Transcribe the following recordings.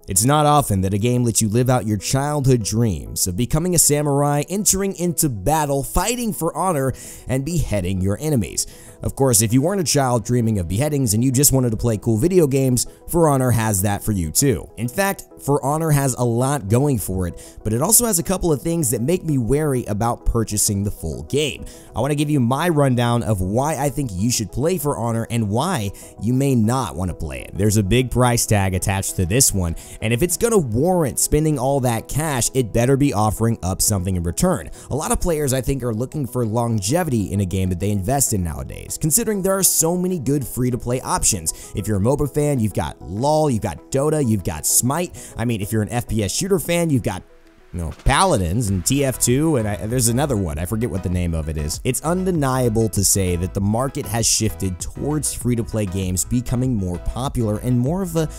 It's not often that a game lets you live out your childhood dreams of becoming a samurai, entering into battle, fighting for honor, and beheading your enemies. Of course, if you weren't a child dreaming of beheadings and you just wanted to play cool video games, For Honor has that for you too. In fact, For Honor has a lot going for it, but it also has a couple of things that make me wary about purchasing the full game. I want to give you my rundown of why I think you should play For Honor and why you may not want to play it. There's a big price tag attached to this one, and if it's gonna warrant spending all that cash, it better be offering up something in return. A lot of players, I think, are looking for longevity in a game that they invest in nowadays, considering there are so many good free-to-play options. If you're a MOBA fan, you've got LoL, you've got Dota, you've got Smite. I mean, if you're an FPS shooter fan, you've got Paladins and TF2, and there's another one, I forget what the name of it is. It's undeniable to say that the market has shifted towards free-to-play games becoming more popular and more of a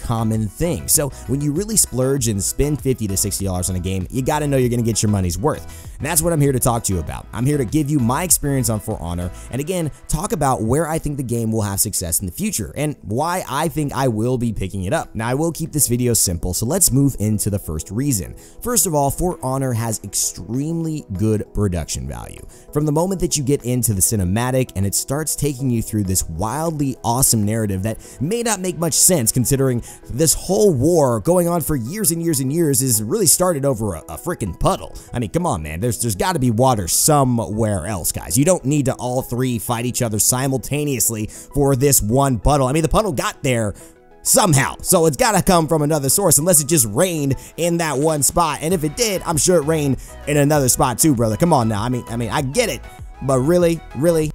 common thing. So when you really splurge and spend $50 to $60 on a game, you gotta know you're gonna get your money's worth. And that's what I'm here to talk to you about. I'm here to give you my experience on For Honor, and again, talk about where I think the game will have success in the future, and why I think I will be picking it up. Now, I will keep this video simple, so let's move into the first reason. First of all, For Honor has extremely good production value. From the moment that you get into the cinematic and it starts taking you through this wildly awesome narrative that may not make much sense considering this whole war going on for years and years and years is really started over a freaking puddle. I mean, come on, man, there's got to be water somewhere else, guys. You don't need to all three fight each other simultaneously for this one puddle. I mean, the puddle got there somehow, so it's gotta come from another source, unless it just rained in that one spot. And if it did, I'm sure it rained in another spot too, brother. Come on now. I mean, I get it, but really,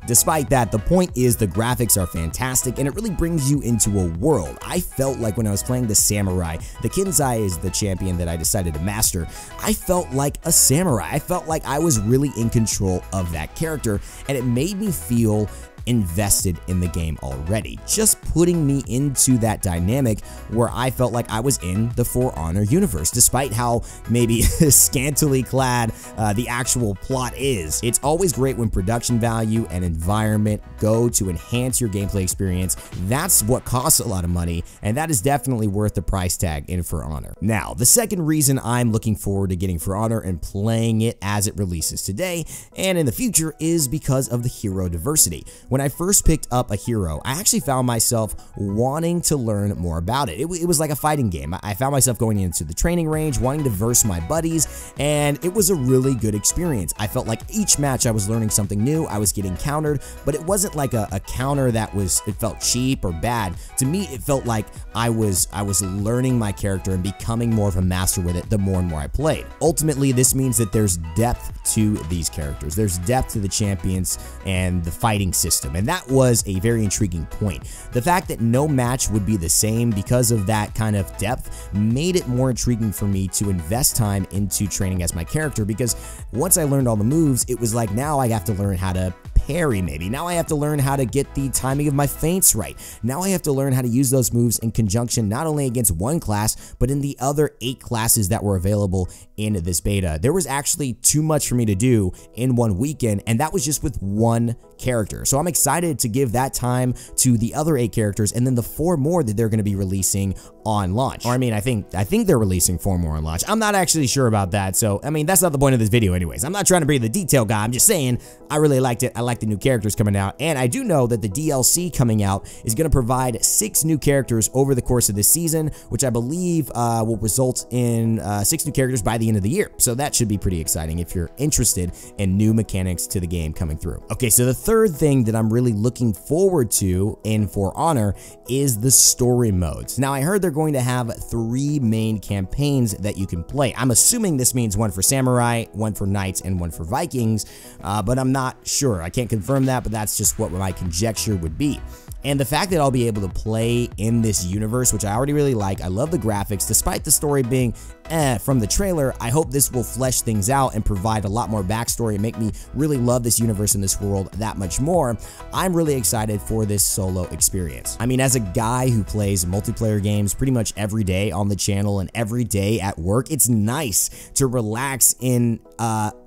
despite that, the point is the graphics are fantastic and it really brings you into a world. I felt like when I was playing the samurai, the Kenzai is the champion that I decided to master, I felt like a samurai. I felt like I was really in control of that character, and it made me feel invested in the game already, just putting me into that dynamic where I felt like I was in the For Honor universe, despite how maybe scantily clad the actual plot is. It's always great when production value and environment go to enhance your gameplay experience. That's what costs a lot of money, and that is definitely worth the price tag in For Honor. Now, the second reason I'm looking forward to getting For Honor and playing it as it releases today and in the future is because of the hero diversity. When I first picked up a hero, I actually found myself wanting to learn more about it. It was like a fighting game. I found myself going into the training range, wanting to verse my buddies, and it was a really good experience. I felt like each match I was learning something new, I was getting countered, but it wasn't like a counter that it felt cheap or bad. To me, it felt like I was learning my character and becoming more of a master with it the more and more I played. Ultimately, this means that there's depth to these characters. There's depth to the champions and the fighting system, and that was a very intriguing point. The fact that no match would be the same because of that kind of depth made it more intriguing for me to invest time into training as my character, because once I learned all the moves, it was like now I have to learn how to parry maybe. Now I have to learn how to get the timing of my feints right. Now I have to learn how to use those moves in conjunction not only against one class, but in the other 8 classes that were available in this beta. There was actually too much for me to do in one weekend, and that was just with one character. So I'm excited to give that time to the other 8 characters and then the 4 more that they're going to be releasing on launch. Or I mean, I think they're releasing 4 more on launch. I'm not actually sure about that. So, I mean, that's not the point of this video anyways. I'm not trying to be the detail guy. I'm just saying I really liked it. I like the new characters coming out, and I do know that the DLC coming out is going to provide 6 new characters over the course of this season, which I believe will result in 6 new characters by the end of the year. So that should be pretty exciting if you're interested in new mechanics to the game coming through. Okay, so the third thing that I'm really looking forward to in For Honor is the story modes. Now, I heard they're going to have 3 main campaigns that you can play. I'm assuming this means one for Samurai, one for Knights, and one for Vikings, but I'm not sure. I can't confirm that, but that's just what my conjecture would be. And the fact that I'll be able to play in this universe, which I already really like, I love the graphics, despite the story being from the trailer, I hope this will flesh things out and provide a lot more backstory and make me really love this universe and this world that much more. I'm really excited for this solo experience. I mean, as a guy who plays multiplayer games pretty much every day on the channel and every day at work, it's nice to relax in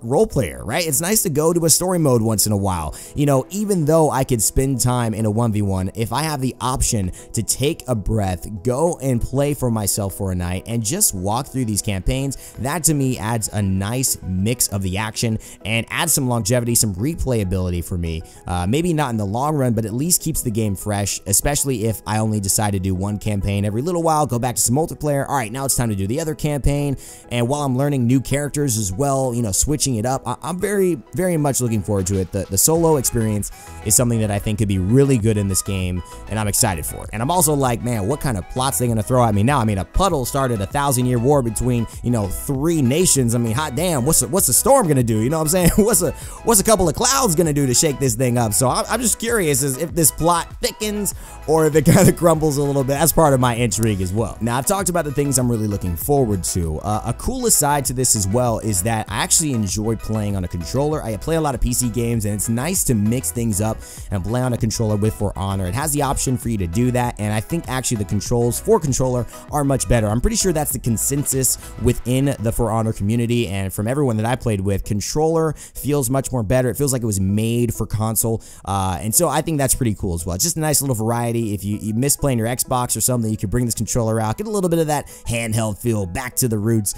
role player, right? It's nice to go to a story mode once in a while. You know, even though I could spend time in a 1v1, fun if I have the option to take a breath, go and play for myself for a night, and just walk through these campaigns. That to me adds a nice mix of the action and adds some longevity, some replayability for me. Maybe not in the long run, but at least keeps the game fresh, especially if I only decide to do one campaign every little while, go back to some multiplayer. All right, now it's time to do the other campaign. And while I'm learning new characters as well, you know, switching it up, I'm very, very much looking forward to it. The solo experience is something that I think could be really good in this game, and I'm excited for it. And I'm also like, man, what kind of plots they gonna throw at me now? I mean, a puddle started a 1,000-year war between, you know, 3 nations. I mean, hot damn, what's the storm gonna do? You know what I'm saying? What's a couple of clouds gonna do to shake this thing up? So I'm just curious as if this plot thickens or if it kind of crumbles a little bit. That's part of my intrigue as well. Now, I've talked about the things I'm really looking forward to. A cool aside to this as well is that I actually enjoy playing on a controller. I play a lot of PC games, and it's nice to mix things up and play on a controller with For Honor. It has the option for you to do that, and I think actually the controls for controller are much better. I'm pretty sure that's the consensus within the For Honor community, and from everyone that I played with, controller feels much more better. It feels like it was made for console, and so I think that's pretty cool as well. It's just a nice little variety. If you miss playing your Xbox or something, you can bring this controller out, get a little bit of that handheld feel, back to the roots,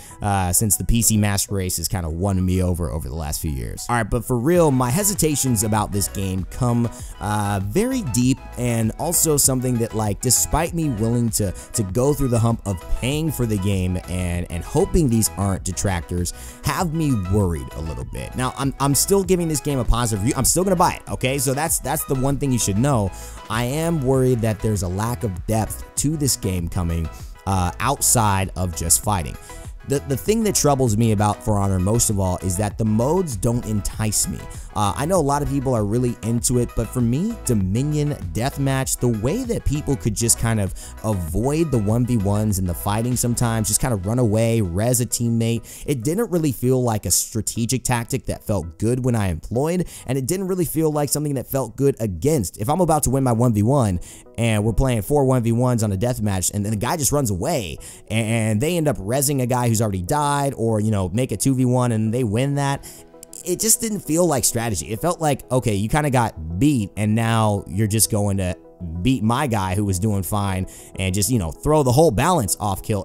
since the PC Master Race has kind of won me over the last few years. All right, but for real, my hesitations about this game come very deep, and also something that, like, despite me willing to go through the hump of paying for the game and hoping these aren't detractors, have me worried a little bit. Now, I'm still giving this game a positive review. I'm still gonna buy it, okay? So that's the one thing you should know. I am worried that there's a lack of depth to this game coming outside of just fighting. The thing that troubles me about For Honor most of all is that the modes don't entice me. I know a lot of people are really into it, but for me, Dominion Deathmatch, the way that people could just kind of avoid the 1v1s and the fighting sometimes, just kind of run away, res a teammate, it didn't really feel like a strategic tactic that felt good when I employed, and it didn't really feel like something that felt good against. If I'm about to win my 1v1 and we're playing 4 1v1s on a deathmatch, and then the guy just runs away and they end up resing a guy who's already died, or, you know, make a 2v1 and they win that, it just didn't feel like strategy. It felt like, okay, you kind of got beat and now you're just going to beat my guy who was doing fine and just, you know, throw the whole balance off kill.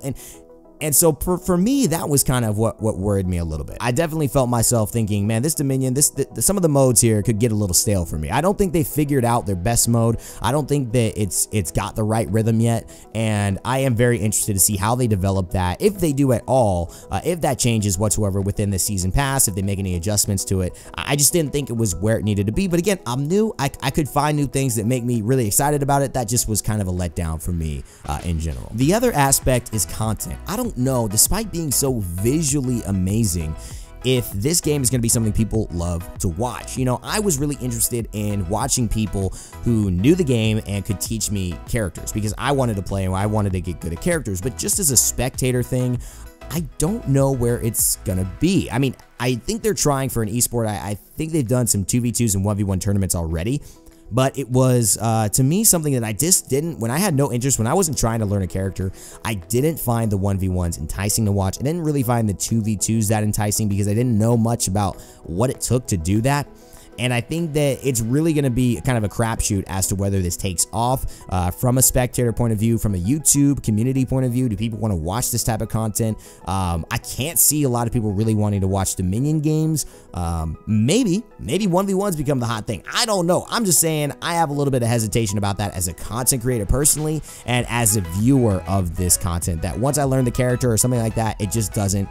And so for me, that was kind of what worried me a little bit. I definitely felt myself thinking, man, this Dominion, some of the modes here could get a little stale for me. I don't think they figured out their best mode. I don't think that it's got the right rhythm yet, and I am very interested to see how they develop that, if they do at all, if that changes whatsoever within the season pass, if they make any adjustments to it. I just didn't think it was where it needed to be, but again, I'm new. I could find new things that make me really excited about it. That just was kind of a letdown for me in general. The other aspect is content. I don't know, despite being so visually amazing, if this game is going to be something people love to watch. You know, I was really interested in watching people who knew the game and could teach me characters, because I wanted to play and I wanted to get good at characters, but just as a spectator thing, I don't know where it's gonna be. I mean, I think they're trying for an esport. I think they've done some 2v2s and 1v1 tournaments already, but it was, to me, something that I just didn't, when I had no interest, when I wasn't trying to learn a character, I didn't find the 1v1s enticing to watch. I didn't really find the 2v2s that enticing because I didn't know much about what it took to do that. And I think that it's really going to be kind of a crapshoot as to whether this takes off from a spectator point of view, from a YouTube community point of view. Do people want to watch this type of content? I can't see a lot of people really wanting to watch Dominion games. Maybe 1v1s become the hot thing. I don't know. I'm just saying I have a little bit of hesitation about that as a content creator personally, and as a viewer of this content, that once I learn the character or something like that, it just doesn't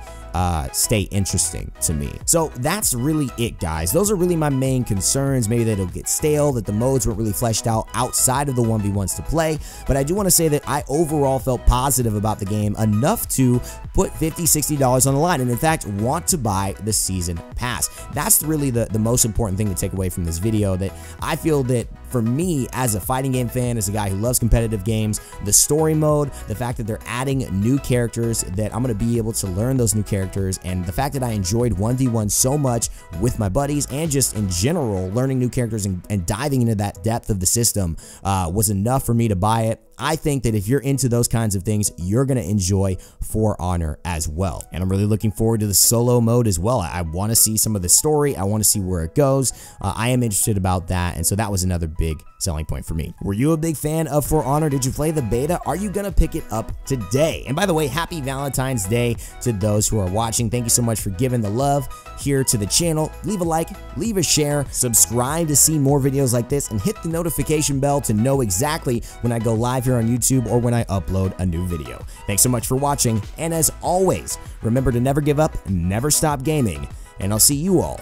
stay interesting to me. So that's really it, guys. Those are really my main concerns. Maybe that it'll get stale, that the modes weren't really fleshed out outside of the 1v1s to play, but I do want to say that I overall felt positive about the game enough to put $50, $60 on the line, and in fact want to buy the season pass. That's really the most important thing to take away from this video, that I feel that for me, as a fighting game fan, as a guy who loves competitive games, the story mode, the fact that they're adding new characters, that I'm going to be able to learn those new characters, and the fact that I enjoyed 1v1 so much with my buddies, and just in general, learning new characters and diving into that depth of the system was enough for me to buy it. I think that if you're into those kinds of things, you're going to enjoy For Honor as well. And I'm really looking forward to the solo mode as well. I want to see some of the story. I want to see where it goes. I am interested about that. And so that was another big selling point for me. Were you a big fan of For Honor? Did you play the beta? Are you gonna pick it up today? And by the way, happy Valentine's Day to those who are watching. Thank you so much for giving the love here to the channel. Leave a like, leave a share, subscribe to see more videos like this, and hit the notification bell to know exactly when I go live here on YouTube or when I upload a new video. Thanks so much for watching, and as always, remember to never give up, never stop gaming, and I'll see you all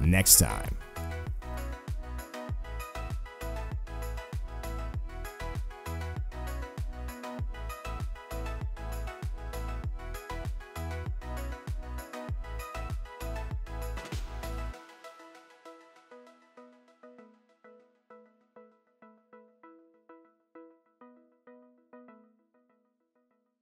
next time.